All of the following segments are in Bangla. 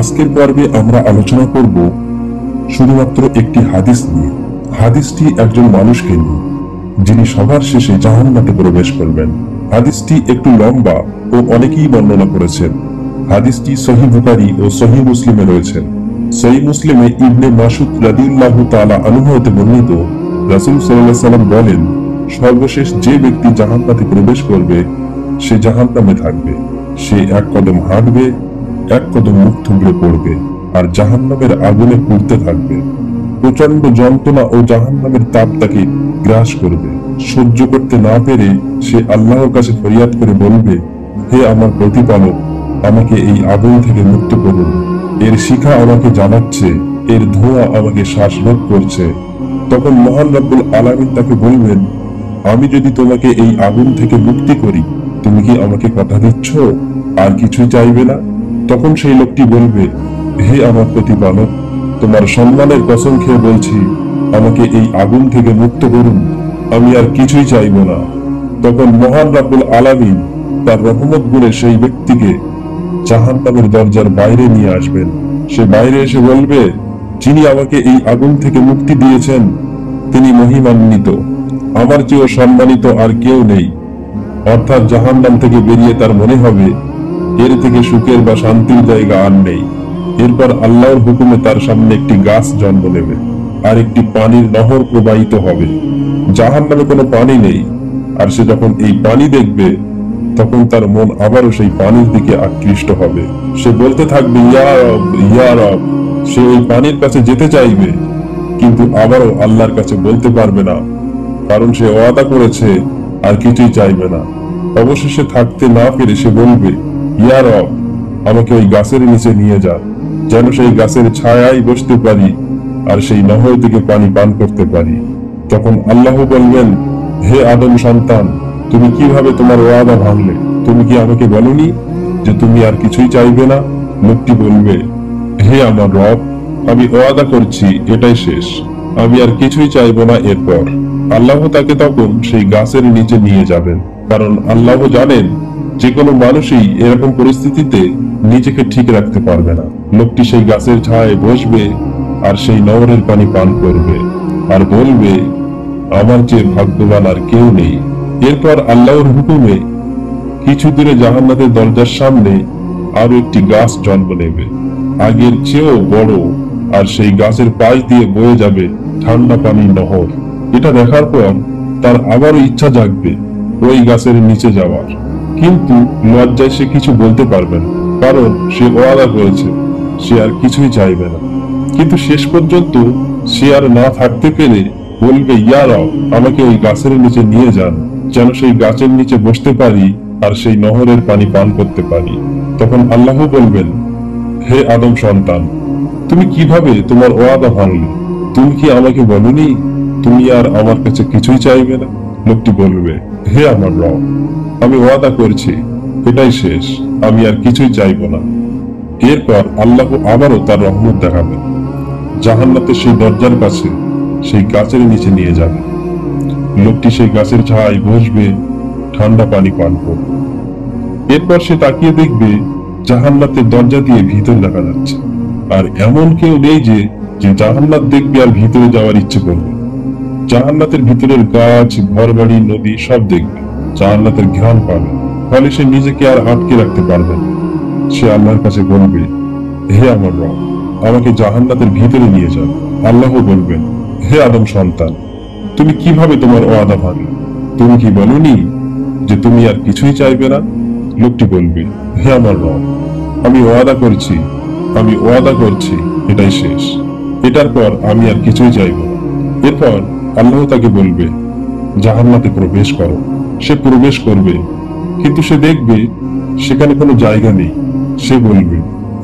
আজকের পর্বে আমরা আলোচনা করব শুধুমাত্র একটি হাদিস নিয়ে। হাদিসটি একজন মানুষকে নিয়ে, যিনি সবার শেষে জাহান্নাতে প্রবেশ করবেন। হাদিসটি একটু লম্বা ও অনেকেই বর্ণনা করেছেন। হাদিসটি সহিহ বুখারী ও সহিহ মুসলিমে রয়েছে। সহিহ মুসলিমে ইবনে মাসউদ রাদিয়াল্লাহু তাআলা আনহু হতে বর্ণিত, রাসূল সাল্লাল্লাহু আলাইহি ওয়াসাল্লাম বলেন, সর্বশেষ যে ব্যক্তি জাহান্নাতে প্রবেশ করবে সে জাহান্নামে থাকবে। সে এক কদম হাঁটবে, এক কদম মুখ থুবড়ে পড়বে আর জাহান্নামের আগুনে পুড়তে থাকবে। প্রচন্ড যন্ত্রণা ও জাহান্নামের তাপ তাকে গ্রাস করবে। সহ্য করতে না পেরে সে আল্লাহর কাছে ফরিয়াদ করে বলবে, হে আমার প্রতিপালক, আমাকে এই আগুন থেকে মুক্ত করুন। এর শিখা আমাকে জ্বালাচ্ছে, এর ধোঁয়া আমাকে শ্বাসরোধ করছে। তখন মহান রব্বুল আলামিন তাকে বলবেন, আমি যদি তোমাকে এই আগুন থেকে মুক্তি করি, তুমি কি আমাকে কথা দিচ্ছ আর কিছুই চাইবে না? তখন সেই লোকটি বলবে, হে আমার প্রতিপালক, তোমার সম্মানের কসম খেয়ে বলছি, আমাকে এই আগুন থেকে মুক্ত করুন, আমি আর কিছুই চাইব না। তখন মহান রব্বুল আলামিন তার রহমত গুণে সেই ব্যক্তিকে জাহান্নামের দরজার বাইরে নিয়ে আসবেন। সে বাইরে এসে বলবে, যিনি আমাকে এই আগুন থেকে মুক্তি দিয়েছেন তিনি মহিমান্বিত, আমার চেয়েও সম্মানিত আর কেউ নেই। অর্থাৎ জাহান্নাম থেকে বেরিয়ে তার মনে হবে এর থেকে সুখের বা শান্তির জায়গা আর নেই। এরপর আল্লাহর হুকুমে তার সামনে একটি গাছ জন্ম নেবে আর একটি পানির নহর প্রবাহিত হবে। জাহান্নামে কোনো পানি নেই, আর সে যখন এই পানি দেখবে তখন তার মন আবারও সেই পানির দিকে আকৃষ্ট হবে। সে বলতে থাকবে, ইয়া রব, ইয়া রব। সে ওই পানির কাছে যেতে চাইবে, কিন্তু আবারও আল্লাহর কাছে বলতে পারবে না, কারণ সে ওয়াদা করেছে আর কিছুই চাইবে না। অবশেষে থাকতে না পেরে সে বলবে, ইয়া রব, আমাকে ওই গাছের নিচে নিয়ে যা, যেন সেই গাছের ছায়ায় বসতে পারি আর সেই নহর থেকে পানি পান করতে পারি। তখন আল্লাহ বলবেন, হে আদম সন্তান, তুমি কিভাবে তোমার ওয়াদা ভাঙলে? তুমি কি আমাকে বলনি যে তুমি আর কিছুই চাইবে না? লোকটি বলবে, হে আমার রব, আমি ওয়াদা করছি এটাই শেষ, আমি আর কিছুই চাইবো না এরপর। আল্লাহ তাকে তখন সেই গাছের নিচে নিয়ে যাবেন, কারণ আল্লাহ জানেন যে কোনো মানুষই এরকম পরিস্থিতিতে নিজেকে ঠিক রাখতে পারবে না। লোকটি সেই গাছের ছায়ায় বসবে আর সেই নহরের পানি পান করবে আর বলবে, আমার চেয়ে ভাগ্যবান আর কেউ নেই। এরপর আল্লাহর হুকুমে কিছু দূরে জাহান্নাতের দরজার সামনে আরো একটি গাছ জন্ম নেবে, আগের চেয়েও বড়, আর সেই গাছের পাশ দিয়ে বয়ে যাবে ঠান্ডা পানির নহর। এটা দেখার পর তার আবারও ইচ্ছা জাগবে ওই গাছের নিচে যাওয়ার, কিন্তু লজ্জায় সে কিছু বলতে পারবে না, কারণ সে ওয়াদা করেছে সে আর কিছুই চাইবে না। কিন্তু শেষ পর্যন্ত সে আর না থাকতে পেরে বলবে, ইয়া রব, আমাকে ওই গাছের নিচে নিয়ে যান, যেন সেই গাছের নিচে বসতে পারি আর সেই নহরের পানি পান করতে পারি। তখন আল্লাহ বলবেন, হে আদম সন্তান, তুমি কিভাবে তোমার ওয়াদা ভাঙলে? তুমি কি আমাকে বলনি তুমি আর আমার কাছে কিছুই চাইবে না? লোকটি বলবে, হে আমার রব, আমি ওয়াদা করছি এটাই শেষ, আমি আর কিছুই চাইবো না। এরপর আল্লাহ আবারও তার রহমত দেখাবেন, জাহান্নাতের সেই দরজার কাছে সেই গাছের নিচে নিয়ে যাবে। লোকটি সেই গাছের ছায়ায় বসবে, ঠান্ডা পানি পান করবে। এরপর সে তাকিয়ে দেখবে জাহান্নাতের দরজা দিয়ে ভিতর দেখা যাচ্ছে, আর এমন কেউ নেই যে জাহান্নাত দেখবে আর ভিতরে যাওয়ার ইচ্ছে করবে। জাহান্নাতের ভিতরের গাছ, ঘরবাড়ি, নদী সব দেখবে, জাহান্নাতের ঘ্রাণ পাবে, ফলে সে নিজেকে আর আটকে রাখতে পারবে না। সে আল্লাহর কাছে বলবে, হে আমার রব, আমাকে জাহান্নাতের ভিতরে নিয়ে যান। আল্লাহ বলবেন, হে আদম সন্তান, তুমি কিভাবে তোমার ওয়াদা ভাঙলে? তুমি কি বলনি যে তুমি আর কিছুই চাইবে না? লোকটি বলবে, হে আমার রব, আমি ওয়াদা করছি এটাই শেষ, এটার পর আমি আর কিছুই চাইব না। এরপর আল্লাহ তাকে বলবে, জাহান্নাতে প্রবেশ করো। সে প্রবেশ করবে, কিন্তু সে দেখবে সেখানে কোনো জায়গা নেই। সে বলবে,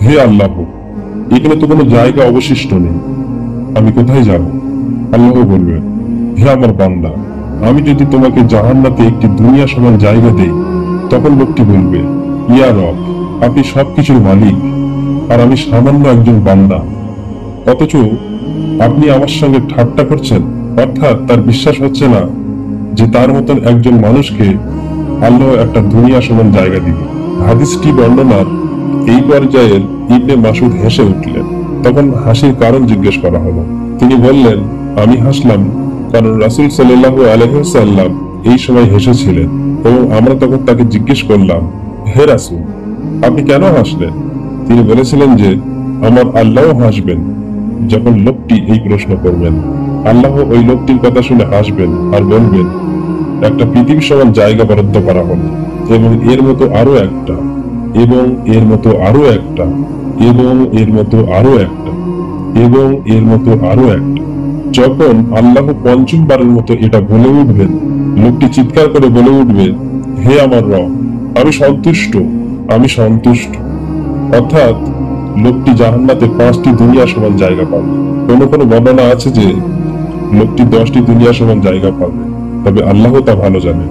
হে আল্লাহ, এখানে তো কোনো জায়গা অবশিষ্ট নেই, আমি কোথায় যাব? আল্লাহ বলবে, হে আমার বান্দা, আমি যদি তোমাকে জাহান্নাতে একটি দুনিয়া সমান জায়গা দেই। তখন লোকটি বলবে, ইয়া রব, আপনি সবকিছুর মালিক আর আমি সামান্য একজন বান্দা, অথচ আপনি আমার সঙ্গে ঠাট্টা করছেন। অর্থাৎ তার বিশ্বাস হচ্ছে না যে তার মতন একজন মানুষকে আল্লাহ একটা দুনিয়া সমান জায়গা দিবে। হাদিসটি বর্ণনার এই পর্যায়ের ইবনে মাসুদ হেসে উঠলেন। তখন হাসির কারণ জিজ্ঞেস করা হলো। তিনি বললেন, আমি হাসলাম কারণ রাসূল সাল্লাল্লাহু আলাইহি ওয়াসাল্লাম এই সময় হেসেছিলেন এবং আমরা তখন তাকে জিজ্ঞেস করলাম, হে রাসূল, আপনি কেন হাসলেন? তিনি বলেছিলেন যে, আমার আল্লাহও হাসবেন যখন লোকটি এই প্রশ্ন করবেন। আল্লাহ ওই লোকটির কথা শুনে হাসবেন আর বলবেন, একটা পৃথিবী সমান জায়গা বরাদ্দ করা হলো এবং এর মতো আরো একটা, এবং এর মতো আরো একটা, এবং এর মতো আরো একটা, এবং এর মতো আরো একটা। যখন আল্লাহ পঞ্চমবারের মতো এটা বলে উঠবেন, লোকটি চিৎকার করে বলে উঠবে, হে আমার রব, আমি সন্তুষ্ট, আমি সন্তুষ্ট। অর্থাৎ লোকটি জাহান্নাতে 5টি দুনিয়া সমান জায়গা পাবে। কোনো কোনো বর্ণনা আছে যে লোকটি 10টি দুনিয়া সমান জায়গা পাবে, তবে আল্লাহ তা ভালো জানেন।